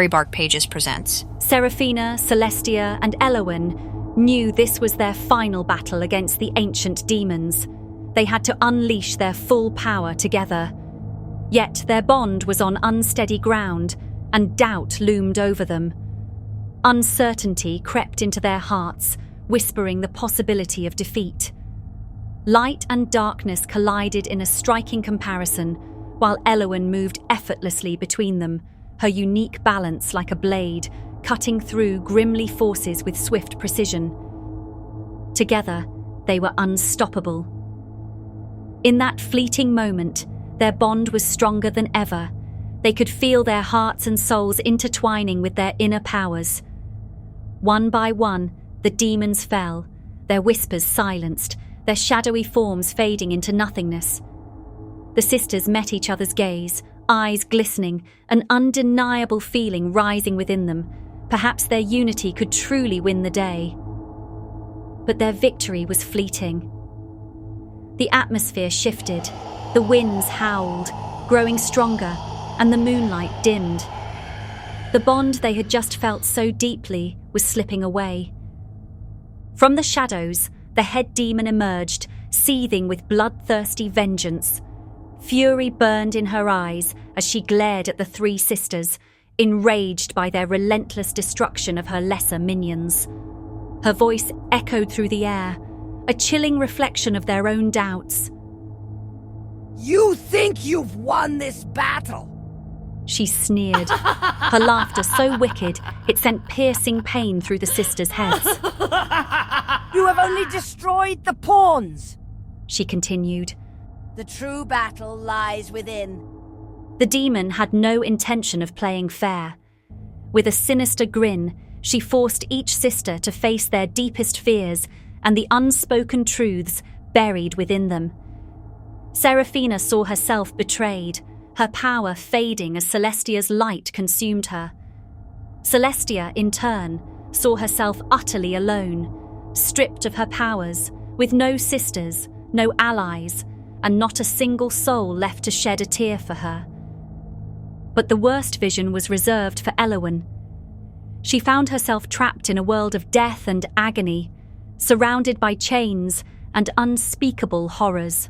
Bark Pages presents. Seraphina, Celestia, and Elowen knew this was their final battle against the ancient demons. They had to unleash their full power together. Yet their bond was on unsteady ground, and doubt loomed over them. Uncertainty crept into their hearts, whispering the possibility of defeat. Light and darkness collided in a striking comparison, while Elowen moved effortlessly between them, her unique balance like a blade, cutting through grimly forces with swift precision. Together, they were unstoppable. In that fleeting moment, their bond was stronger than ever. They could feel their hearts and souls intertwining with their inner powers. One by one, the demons fell, their whispers silenced, their shadowy forms fading into nothingness. The sisters met each other's gaze, eyes glistening, an undeniable feeling rising within them. Perhaps their unity could truly win the day. But their victory was fleeting. The atmosphere shifted, the winds howled, growing stronger, and the moonlight dimmed. The bond they had just felt so deeply was slipping away. From the shadows, the head demon emerged, seething with bloodthirsty vengeance. Fury burned in her eyes as she glared at the three sisters, enraged by their relentless destruction of her lesser minions. Her voice echoed through the air, a chilling reflection of their own doubts. "You think you've won this battle?" She sneered, her laughter so wicked it sent piercing pain through the sisters' heads. "You have only destroyed the pawns," she continued. "The true battle lies within." The demon had no intention of playing fair. With a sinister grin, she forced each sister to face their deepest fears and the unspoken truths buried within them. Seraphina saw herself betrayed, her power fading as Celestia's light consumed her. Celestia, in turn, saw herself utterly alone, stripped of her powers, with no sisters, no allies, and not a single soul left to shed a tear for her. But the worst vision was reserved for Elowen. She found herself trapped in a world of death and agony, surrounded by chains and unspeakable horrors.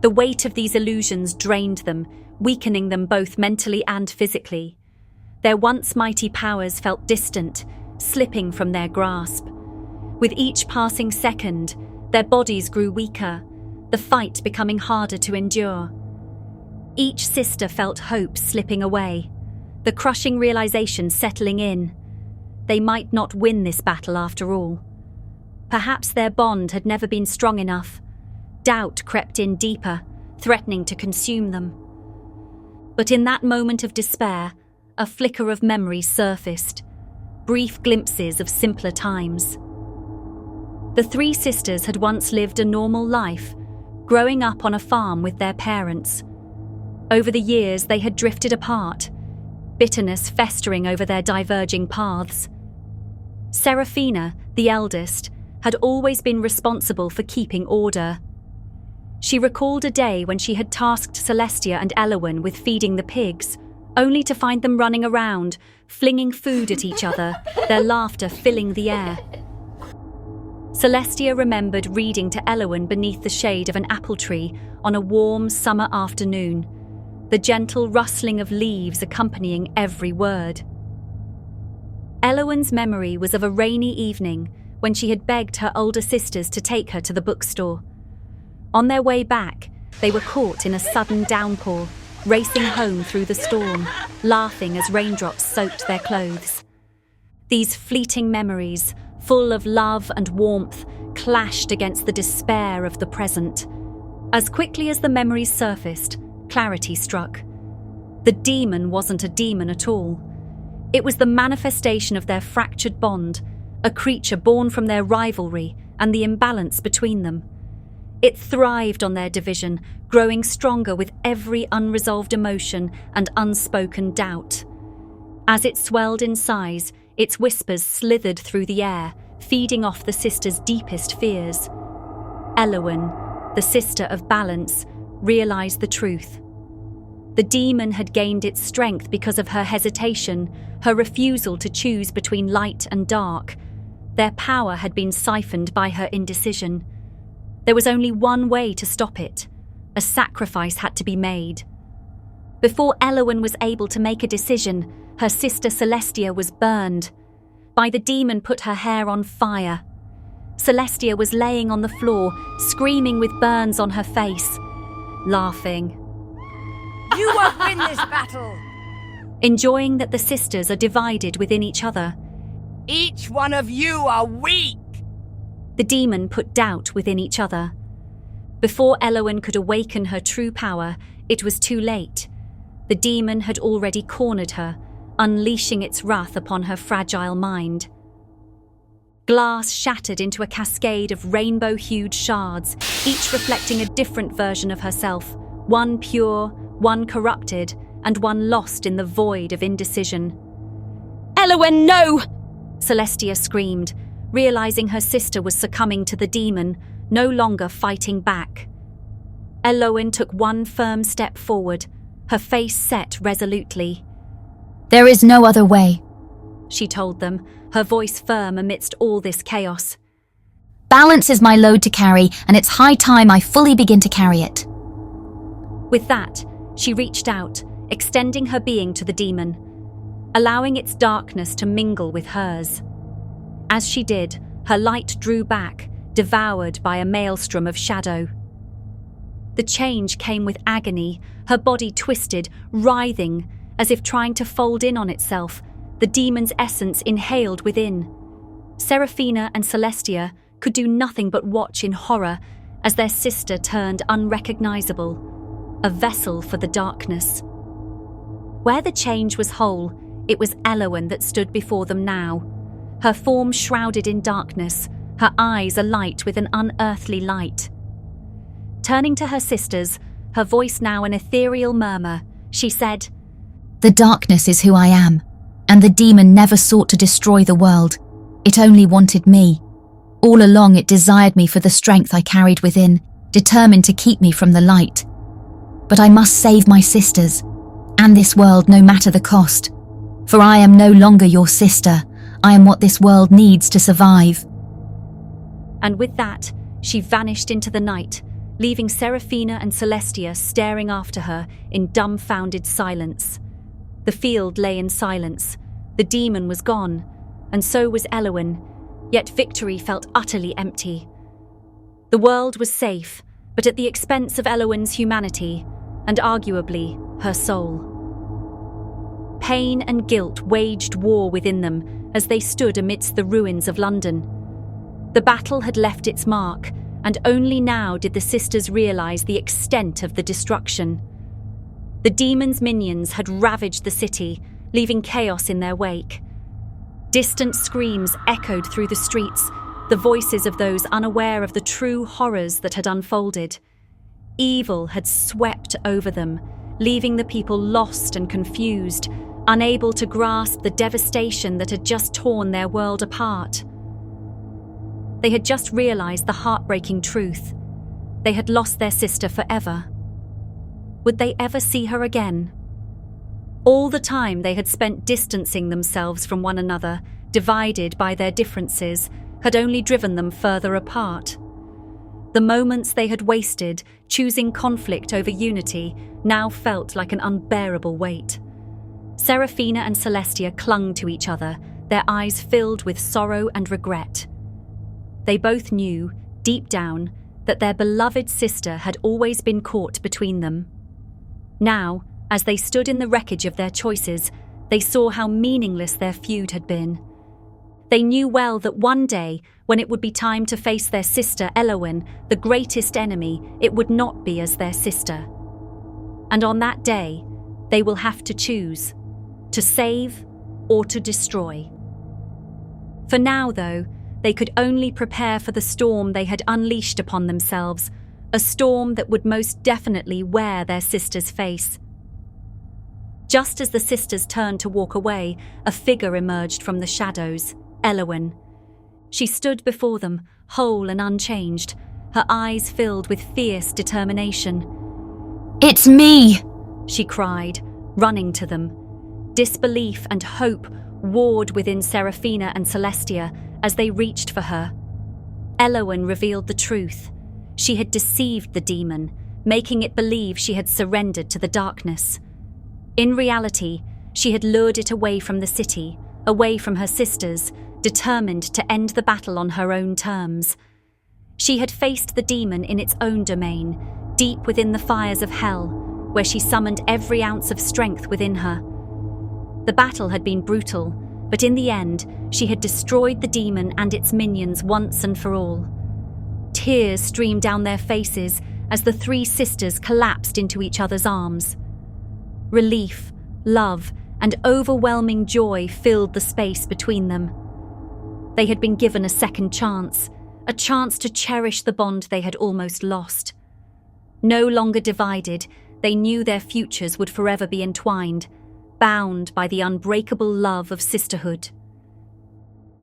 The weight of these illusions drained them, weakening them both mentally and physically. Their once mighty powers felt distant, slipping from their grasp. With each passing second, their bodies grew weaker, the fight becoming harder to endure. Each sister felt hope slipping away, the crushing realization settling in. They might not win this battle after all. Perhaps their bond had never been strong enough. Doubt crept in deeper, threatening to consume them. But in that moment of despair, a flicker of memory surfaced, brief glimpses of simpler times. The three sisters had once lived a normal life, growing up on a farm with their parents. Over the years, they had drifted apart, bitterness festering over their diverging paths. Seraphina, the eldest, had always been responsible for keeping order. She recalled a day when she had tasked Celestia and Elowen with feeding the pigs, only to find them running around, flinging food at each other, their laughter filling the air. Celestia remembered reading to Elowen beneath the shade of an apple tree on a warm summer afternoon, the gentle rustling of leaves accompanying every word. Elowen's memory was of a rainy evening when she had begged her older sisters to take her to the bookstore. On their way back, they were caught in a sudden downpour, racing home through the storm, laughing as raindrops soaked their clothes. These fleeting memories, full of love and warmth, clashed against the despair of the present. As quickly as the memories surfaced, clarity struck. The demon wasn't a demon at all. It was the manifestation of their fractured bond, a creature born from their rivalry and the imbalance between them. It thrived on their division, growing stronger with every unresolved emotion and unspoken doubt. As it swelled in size, its whispers slithered through the air, feeding off the sisters' deepest fears. Elowen, the sister of balance, realized the truth. The demon had gained its strength because of her hesitation, her refusal to choose between light and dark. Their power had been siphoned by her indecision. There was only one way to stop it. A sacrifice had to be made. Before Elowen was able to make a decision, her sister Celestia was burned. By the demon put her hair on fire. Celestia was laying on the floor, screaming with burns on her face, laughing. You won't win this battle! Enjoying that the sisters are divided within each other. Each one of you are weak! The demon put doubt within each other. Before Elowen could awaken her true power, it was too late. The demon had already cornered her, unleashing its wrath upon her fragile mind. Glass shattered into a cascade of rainbow-hued shards, each reflecting a different version of herself, one pure, one corrupted, and one lost in the void of indecision. Elowen, no! Celestia screamed, realizing her sister was succumbing to the demon, no longer fighting back. Elowen took one firm step forward, her face set resolutely. There is no other way, she told them, her voice firm amidst all this chaos. Balance is my load to carry, and it's high time I fully begin to carry it. With that, she reached out, extending her being to the demon, allowing its darkness to mingle with hers. As she did, her light drew back, devoured by a maelstrom of shadow. The change came with agony, her body twisted, writhing, as if trying to fold in on itself, the demon's essence inhaled within. Seraphina and Celestia could do nothing but watch in horror as their sister turned unrecognizable, a vessel for the darkness. Where the change was whole, it was Elowen that stood before them now, her form shrouded in darkness, her eyes alight with an unearthly light. Turning to her sisters, her voice now an ethereal murmur, she said, The darkness is who I am, and the demon never sought to destroy the world. It only wanted me. All along it desired me for the strength I carried within, determined to keep me from the light. But I must save my sisters, and this world no matter the cost. For I am no longer your sister, I am what this world needs to survive. And with that, she vanished into the night, leaving Seraphina and Celestia staring after her in dumbfounded silence. The field lay in silence. The demon was gone, and so was Elowen, yet victory felt utterly empty. The world was safe, but at the expense of Elowen's humanity, and arguably her soul. Pain and guilt waged war within them as they stood amidst the ruins of London. The battle had left its mark, and only now did the sisters realize the extent of the destruction. The demon's minions had ravaged the city, leaving chaos in their wake. Distant screams echoed through the streets, the voices of those unaware of the true horrors that had unfolded. Evil had swept over them, leaving the people lost and confused, unable to grasp the devastation that had just torn their world apart. They had just realized the heartbreaking truth. They had lost their sister forever. Would they ever see her again? All the time they had spent distancing themselves from one another, divided by their differences, had only driven them further apart. The moments they had wasted, choosing conflict over unity, now felt like an unbearable weight. Seraphina and Celestia clung to each other, their eyes filled with sorrow and regret. They both knew, deep down, that their beloved sister had always been caught between them. Now, as they stood in the wreckage of their choices, they saw how meaningless their feud had been. They knew well that one day, when it would be time to face their sister Elowen, the greatest enemy, it would not be as their sister. And on that day, they will have to choose, to save or to destroy. For now, though, they could only prepare for the storm they had unleashed upon themselves, a storm that would most definitely wear their sister's face. Just as the sisters turned to walk away, a figure emerged from the shadows, Elowen. She stood before them, whole and unchanged, her eyes filled with fierce determination. It's me! she cried, running to them. Disbelief and hope warred within Seraphina and Celestia as they reached for her. Elowen revealed the truth. She had deceived the demon, making it believe she had surrendered to the darkness. In reality, she had lured it away from the city, away from her sisters, determined to end the battle on her own terms. She had faced the demon in its own domain, deep within the fires of hell, where she summoned every ounce of strength within her. The battle had been brutal, but in the end, she had destroyed the demon and its minions once and for all. Tears streamed down their faces as the three sisters collapsed into each other's arms. Relief, love, and overwhelming joy filled the space between them. They had been given a second chance, a chance to cherish the bond they had almost lost. No longer divided, they knew their futures would forever be entwined, bound by the unbreakable love of sisterhood.